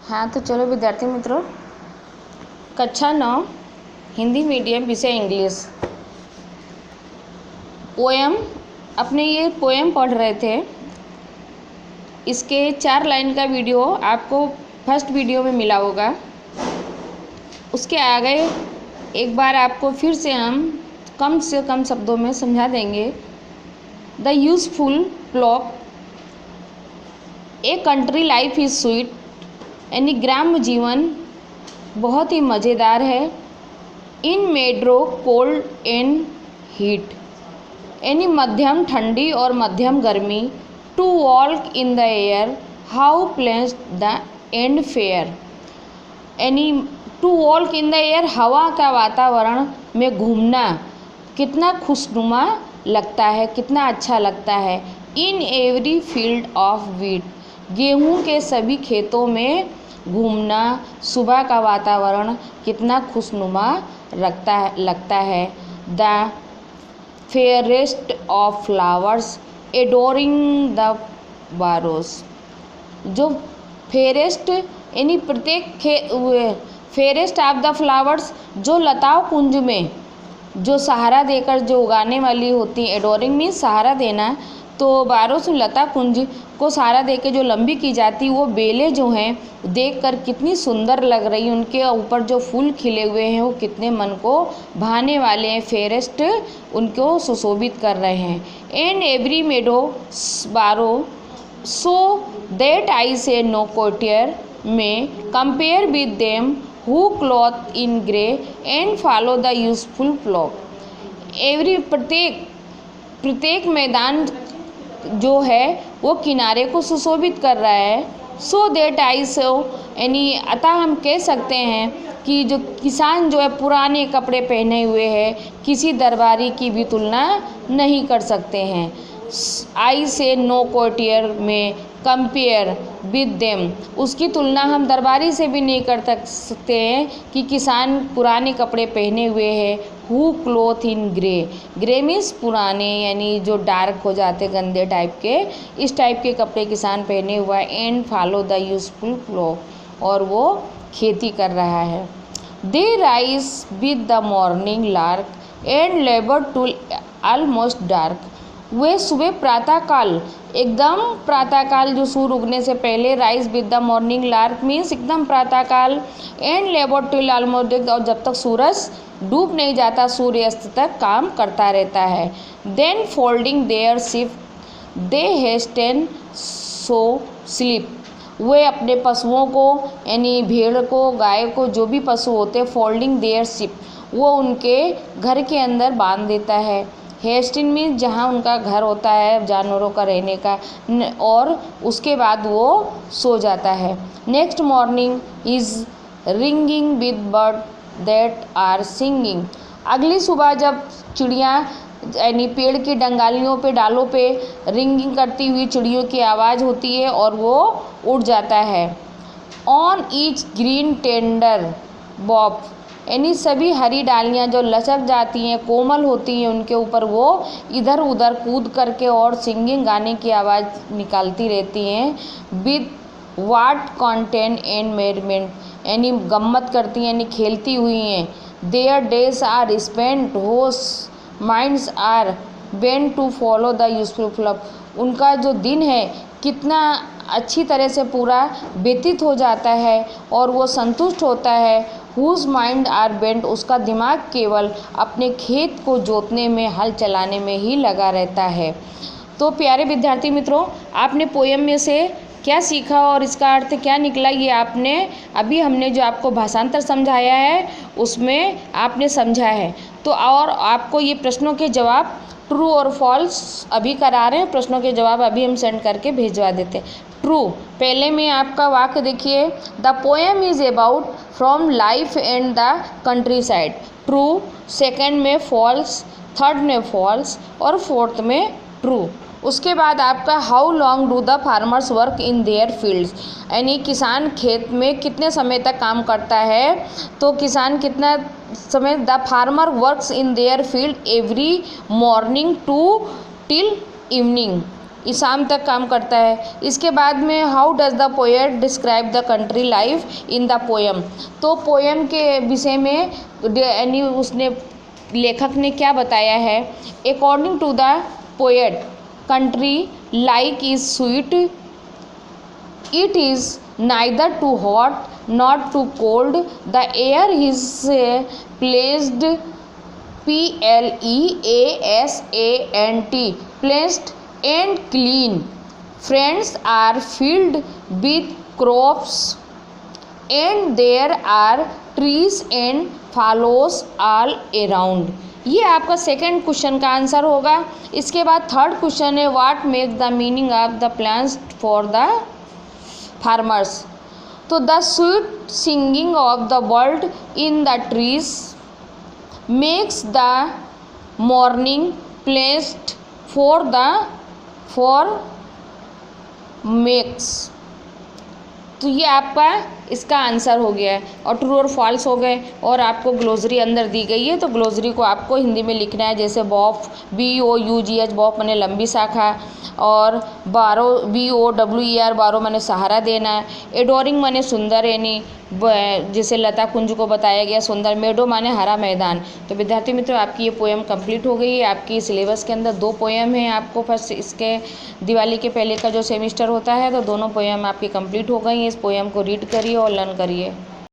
हाँ, तो चलो विद्यार्थी मित्रों, कक्षा 9 हिंदी मीडियम विषय इंग्लिश पोएम, अपने ये पोएम पढ़ रहे थे। इसके 4 लाइन का वीडियो आपको फर्स्ट वीडियो में मिला होगा। उसके आगे एक बार आपको फिर से हम से कम शब्दों में समझा देंगे। The useful plough, a country life is sweet, यानी ग्राम्य जीवन बहुत ही मज़ेदार है। In moderate cold and heat, यानी मध्यम ठंडी और मध्यम गर्मी। To walk in the air, how pleasant the and fair, यानी to walk in the air, हवा का वातावरण में घूमना कितना खुशनुमा लगता है, कितना अच्छा लगता है। In every field of wheat, गेहूं के सभी खेतों में घूमना, सुबह का वातावरण कितना खुशनुमा लगता है। The fairest of flowers adoring the bowers, जो फेयरेस्ट यानी फेयरेस्ट ऑफ द फ्लावर्स, जो लताओं कुंज में जो सहारा देकर जो उगाने वाली होती हैं। एडोरिंग मीन्स सहारा देना, तो बारोस लता कुंज को सहारा देकर जो लंबी की जाती, वो बेलें जो हैं देखकर कितनी सुंदर लग रही। उनके ऊपर जो फूल खिले हुए हैं वो कितने मन को भाने वाले हैं। फेयरेस्ट उनको सुशोभित कर रहे हैं। एंड एवरी मेडो बारो, सो दैट आई से नो कोटियर में compare with them who clothe in grey and follow the useful plough. Every प्रत्येक मैदान जो है वो किनारे को सुशोभित कर रहा है। सो दैट आई सो, यानी अतः हम कह सकते हैं कि जो किसान जो है पुराने कपड़े पहने हुए है, किसी दरबारी की भी तुलना नहीं कर सकते हैं। आई से नो कोटियर में कंपेयर विद देम, उसकी तुलना हम दरबारी से भी नहीं कर सकते हैं कि किसान पुराने कपड़े पहने हुए हैं। Who clothe in grey, grey means पुराने, यानी जो डार्क हो जाते गंदे टाइप के, इस टाइप के कपड़े किसान पहने हुआ है। And follow the useful plough, और वो खेती कर रहा है। They rise with the morning lark and labour to almost dark, वे सुबह प्रातःकाल, एकदम प्रातःकाल जो सूर्य उगने से पहले, rise with the morning lark means एकदम प्रातःकाल, एंड लेबर टिल ऑलमोस्ट, और जब तक सूरज डूब नहीं जाता सूर्यास्त तक काम करता रहता है। Then folding their sheep they hasten so sleep, वे अपने पशुओं को, यानी भेड़ को, गाय को, जो भी पशु होते हैं, फोल्डिंग देयर शिप, वो उनके घर के अंदर बांध देता है। हेस्टिन मीन्स जहाँ उनका घर होता है जानवरों का रहने का, और उसके बाद वो सो जाता है। Next morning is ringing with bird that are singing, अगली सुबह जब चिड़ियाँ, यानी पेड़ की डंगालियों पे, डालों पे रिंगिंग करती हुई चिड़ियों की आवाज़ होती है और वो उड़ जाता है। On each green tender Bob, यानी सभी हरी डालियाँ जो लचक जाती हैं, कोमल होती हैं, उनके ऊपर वो इधर उधर कूद करके और सिंगिंग, गाने की आवाज़ निकालती रहती हैं। With what content and merriment, यानी गम्मत करती हैं, यानी खेलती हुई हैं। Their days are spent whose minds are bent to follow the useful plough, उनका जो दिन है कितना अच्छी तरह से पूरा व्यतीत हो जाता है और वो संतुष्ट होता है। हुज माइंड आर बेंट, उसका दिमाग केवल अपने खेत को जोतने में, हल चलाने में ही लगा रहता है। तो प्यारे विद्यार्थी मित्रों, आपने पोएम में से क्या सीखा और इसका अर्थ क्या निकला, ये आपने अभी हमने जो आपको भाषांतर समझाया है उसमें आपने समझा है। तो और आपको ये प्रश्नों के जवाब ट्रू और फॉल्स अभी करा रहे हैं, प्रश्नों के जवाब अभी हम सेंड करके भिजवा देते हैं। ट्रू, पहले में आपका वाक्य देखिए, the poem is about from life and the country side, true. Second में फॉल्स, थर्ड में फॉल्स और फोर्थ में ट्रू। उसके बाद आपका how long do the farmers work in their fields, यानी किसान खेत में कितने समय तक काम करता है, तो किसान कितना समय, the farmer works in their field every morning to till evening, शाम तक काम करता है। इसके बाद में how does the poet describe the country life in the poem. तो पोएम के विषय में यानी उसने लेखक ने क्या बताया है। According to the poet country like is sweet, it is neither too hot nor too cold, the air is pleasant, pleasant, pleasant and clean, friends are filled with crops and there are trees and flowers all around। ये आपका second question का answer होगा। इसके बाद third question है what make the meaning of the plants for the farmers. तो the sweet singing of the bird in the trees makes the morning placed for makes. तो ये आपका इसका आंसर हो गया है और ट्रू और फॉल्स हो गए। और आपको ग्लोसरी अंदर दी गई है, तो ग्लोसरी को आपको हिंदी में लिखना है। जैसे बॉफ BOUGH बॉफ माने लंबी शाखा, और बारो BOWER बारो माने सहारा देना, एडोरिंग माने सुंदर यानी जैसे लता कुंज को बताया गया सुंदर, मेडो माने हरा मैदान। तो विद्यार्थी मित्रों आपकी ये पोएम कंप्लीट हो गई है। आपकी सिलेबस के अंदर 2 पोएम हैं। आपको फर्स्ट इसके दिवाली के पहले का जो सेमिस्टर होता है तो दोनों पोएम आपकी कंप्लीट हो गई हैं। इस पोएम को रीड करिए और लर्न करिए।